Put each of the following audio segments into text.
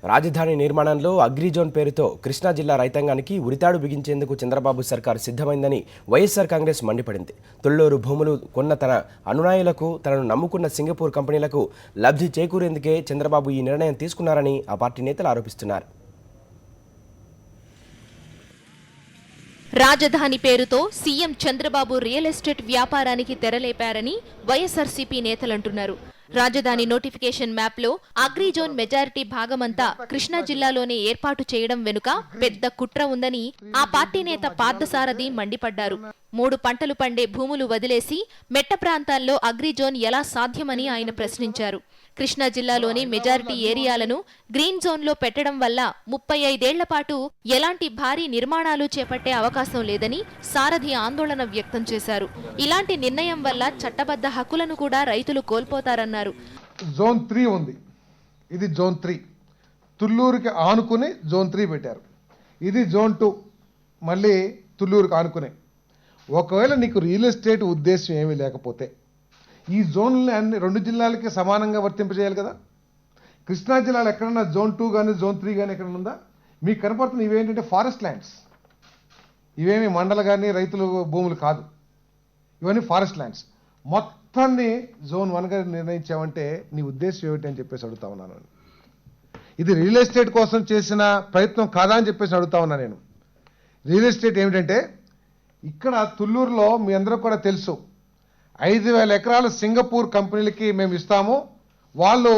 రాజధాని నిర్మాణంలో అగ్రిజోన్ పేరుతో కృష్ణా జిల్లా రైతాంగానికి ఉరితాడు బిగించేందుకు చంద్రబాబు సర్కారు సిద్ధమైందని వైఎస్ఆర్ కాంగ్రెస్ మండిపడింది. తుళ్లూరు భూములు కొన్న తన అనునాయులకు, తనను నమ్ముకున్న సింగపూర్ కంపెనీలకు లబ్ధి చేకూరేందుకే చంద్రబాబు ఈ నిర్ణయం తీసుకున్నారని ఆ పార్టీ నేతలు ఆరోపిస్తున్నారు. రాజధాని పేరుతో సీఎం చంద్రబాబు రియల్ ఎస్టేట్ వ్యాపారానికి తెరలేపారని వైఎస్ఆర్సీపీ నేతలంటున్నారు. రాజధాని నోటిఫికేషన్ మ్యాప్లో అగ్రిజోన్ మెజారిటీ భాగమంతా కృష్ణా జిల్లాలోనే ఏర్పాటు చేయడం వెనుక పెద్ద కుట్ర ఉందని ఆ పార్టీ నేత పార్థసారథి మండిపడ్డారు. 3 పంటలు పండే భూములు వదిలేసి మెట్ట ప్రాంతాల్లో అగ్రిజోన్ ఎలా సాధ్యమని ఆయన ప్రశ్నించారు. కృష్ణా జిల్లాలోని మెజారిటీ ఏరియాలను గ్రీన్ జోన్లో పెట్టడం వల్ల 35 ఏళ్ల పాటు ఎలాంటి భారీ నిర్మాణాలు చేపట్టే అవకాశం లేదని సారథి ఆందోళన వ్యక్తం చేశారు. ఇలాంటి నిర్ణయం వల్ల చట్టబద్ధ హక్కులను కూడా రైతులు కోల్పోతారన్నారు. జోన్ 3 ఉంది, ఇది జోన్ 3. తుళ్లూరుకి ఆనుకుని జోన్ 3 పెట్టారు. ఇది జోన్ 2, మళ్ళీ తుళ్లూరుకి ఆనుకునే. ఒకవేళ నీకు రియల్ ఎస్టేట్ ఉద్దేశం ఏమీ లేకపోతే ఈ జోన్లని అన్ని 2 జిల్లాలకి సమానంగా వర్తింపజేయాలి కదా. కృష్ణా జిల్లాలో ఎక్కడన్నా జోన్ 2 కానీ జోన్ 3 కానీ ఎక్కడ ఉందా? మీకు కనపడుతుంది ఇవేంటంటే ఫారెస్ట్ ల్యాండ్స్. ఇవేమి మండల కానీ రైతుల భూములు కాదు, ఇవన్నీ ఫారెస్ట్ ల్యాండ్స్. మొత్తాన్ని జోన్ 1గా నిర్ణయించామంటే నీ ఉద్దేశం ఏమిటి అని చెప్పేసి అడుగుతా ఉన్నాను. ఇది రియల్ ఎస్టేట్ కోసం చేసిన ప్రయత్నం కాదా అని చెప్పేసి అడుగుతా ఉన్నా నేను. రియల్ ఎస్టేట్ ఏమిటంటే ఇక్కడ తుళ్లూరులో మీ అందరూ కూడా తెలుసు, 5,000 ఎకరాలు సింగపూర్ కంపెనీలకి మేము ఇస్తాము, వాళ్ళు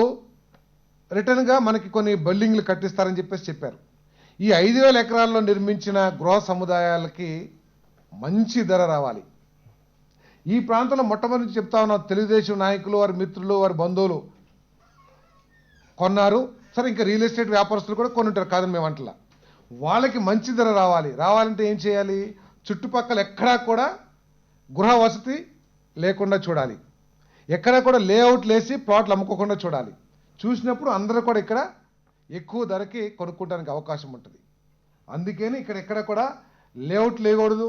రిటర్న్గా మనకి కొన్ని బిల్డింగ్లు కట్టిస్తారని చెప్పేసి చెప్పారు. ఈ 5,000 ఎకరాల్లో నిర్మించిన గృహ సముదాయాలకి మంచి ధర రావాలి. ఈ ప్రాంతంలో మొట్టమొదటి చెప్తా ఉన్న తెలుగుదేశం నాయకులు, వారి మిత్రులు, వారి బంధువులు కొన్నారు. సరే, ఇంకా రియల్ ఎస్టేట్ వ్యాపారస్తులు కూడా కొని ఉంటారు, కాదని మేము అంటలా. వాళ్ళకి మంచి ధర రావాలంటే ఏం చేయాలి? చుట్టుపక్కల ఎక్కడా కూడా గృహ వసతి లేకుండా చూడాలి, ఎక్కడా కూడా లేఅవుట్లు వేసి ప్లాట్లు అమ్ముకోకుండా చూడాలి. చూసినప్పుడు అందరూ కూడా ఇక్కడ ఎక్కువ ధరకి కొనుక్కోవడానికి అవకాశం ఉంటుంది. అందుకని ఎక్కడ కూడా లేఅవుట్లు లేకూడదు,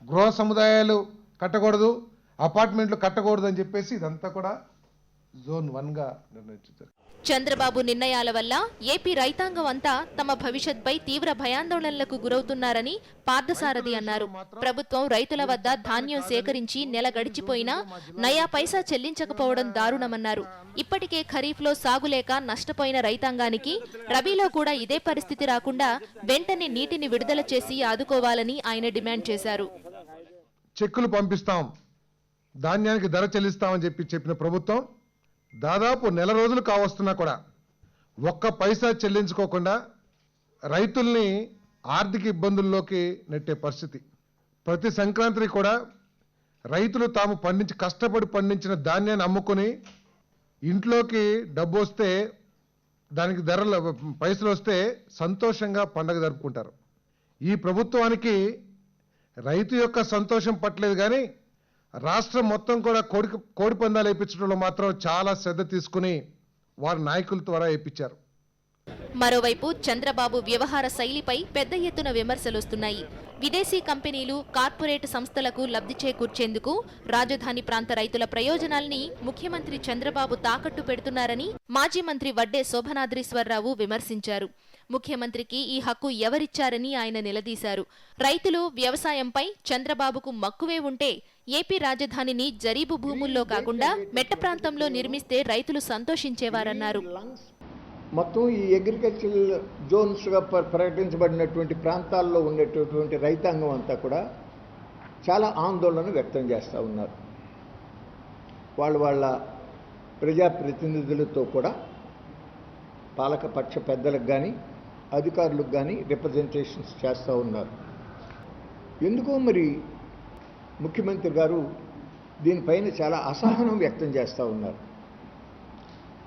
గృహ సముదాయాలు కట్టకూడదు, అపార్ట్మెంట్లు కట్టకూడదు అని చెప్పేసి ఇదంతా కూడా జోన్ 1గా నిర్ణయించారు. చంద్రబాబు నిర్ణయాల వల్ల ఏపీ రైతాంగం అంతా తమ భవిష్యత్పై తీవ్ర భయాందోళనలకు గురవుతున్నారని పార్థసారథి అన్నారు. ప్రభుత్వం రైతుల వద్ద ధాన్యం సేకరించి నెల గడిచిపోయినా నయా పైసా చెల్లించకపోవడం దారుణమన్నారు. ఇప్పటికే ఖరీఫ్లో సాగులేక నష్టపోయిన రైతాంగానికి రబీలో కూడా ఇదే పరిస్థితి రాకుండా వెంటనే నీటిని విడుదల చేసి ఆదుకోవాలని ఆయన డిమాండ్ చేశారు. చెక్కులు పంపిస్తాం, ధాన్యానికి ధర చెల్లిస్తామని చెప్పిన ప్రభుత్వం దాదాపు నెల రోజులు కావస్తున్నా కూడా ఒక్క పైసా చెల్లించుకోకుండా రైతుల్ని ఆర్థిక ఇబ్బందుల్లోకి నెట్టే పరిస్థితి. ప్రతి సంక్రాంతికి కూడా రైతులు తాము కష్టపడి పండించిన ధాన్యాన్ని అమ్ముకొని ఇంట్లోకి డబ్బు వస్తే, దానికి పైసలు వస్తే సంతోషంగా పండగ జరుపుకుంటారు. ఈ ప్రభుత్వానికి రైతు యొక్క సంతోషం పట్టలేదు, కానీ రాష్ట్రం మొత్తం కూడా కోడి పందాలు వేయించడంలో మాత్రం చాలా శ్రద్ధ తీసుకుని వారి నాయకుల ద్వారా వేయించారు. మరోవైపు చంద్రబాబు వ్యవహార శైలిపై పెద్ద ఎత్తున విమర్శలొస్తున్నాయి. విదేశీ కంపెనీలు, కార్పొరేట్ సంస్థలకు లబ్ధి చేకూర్చేందుకు రాజధాని ప్రాంత రైతుల ప్రయోజనాల్ని ముఖ్యమంత్రి చంద్రబాబు తాకట్టు పెడుతున్నారని మాజీ మంత్రి వడ్డే శోభనాద్రీశ్వరరావు విమర్శించారు. ముఖ్యమంత్రికి ఈ హక్కు ఎవరిచ్చారని ఆయన నిలదీశారు. రైతులు, వ్యవసాయంపై చంద్రబాబుకు మక్కువే ఉంటే ఏపీ రాజధానిని జరీబు భూముల్లో కాకుండా మెట్ట ప్రాంతంలో నిర్మిస్తే రైతులు సంతోషించేవారన్నారు. మొత్తం ఈ అగ్రికల్చరల్ జోన్స్గా ప్రకటించబడినటువంటి ప్రాంతాల్లో ఉండేటటువంటి రైతాంగం అంతా కూడా చాలా ఆందోళన వ్యక్తం చేస్తూ ఉన్నారు. వాళ్ళ ప్రజాప్రతినిధులతో కూడా పాలకపక్ష పెద్దలకు కానీ అధికారులకు కానీ రిప్రజెంటేషన్స్ చేస్తూ ఉన్నారు. ఎందుకో మరి ముఖ్యమంత్రి గారు దీనిపైన చాలా అసహనం వ్యక్తం చేస్తూ ఉన్నారు.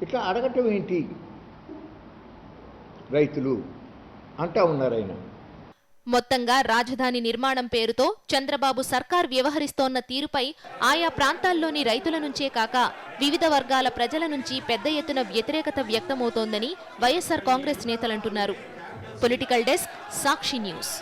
ఇట్లా అడగటం ఏంటి రైతులు అంటా ఉన్నారు ఆయన. మొత్తంగా రాజధాని నిర్మాణం పేరుతో చంద్రబాబు సర్కార్ వ్యవహరిస్తోన్న తీరుపై ఆయా ప్రాంతాల్లోని రైతుల నుంచే కాక వివిధ వర్గాల ప్రజల నుంచి పెద్ద ఎత్తున వ్యతిరేకత వ్యక్తమవుతోందని వైఎస్ఆర్ కాంగ్రెస్ నేతలంటున్నారు. పొలిటికల్ డెస్క్, సాక్షి న్యూస్.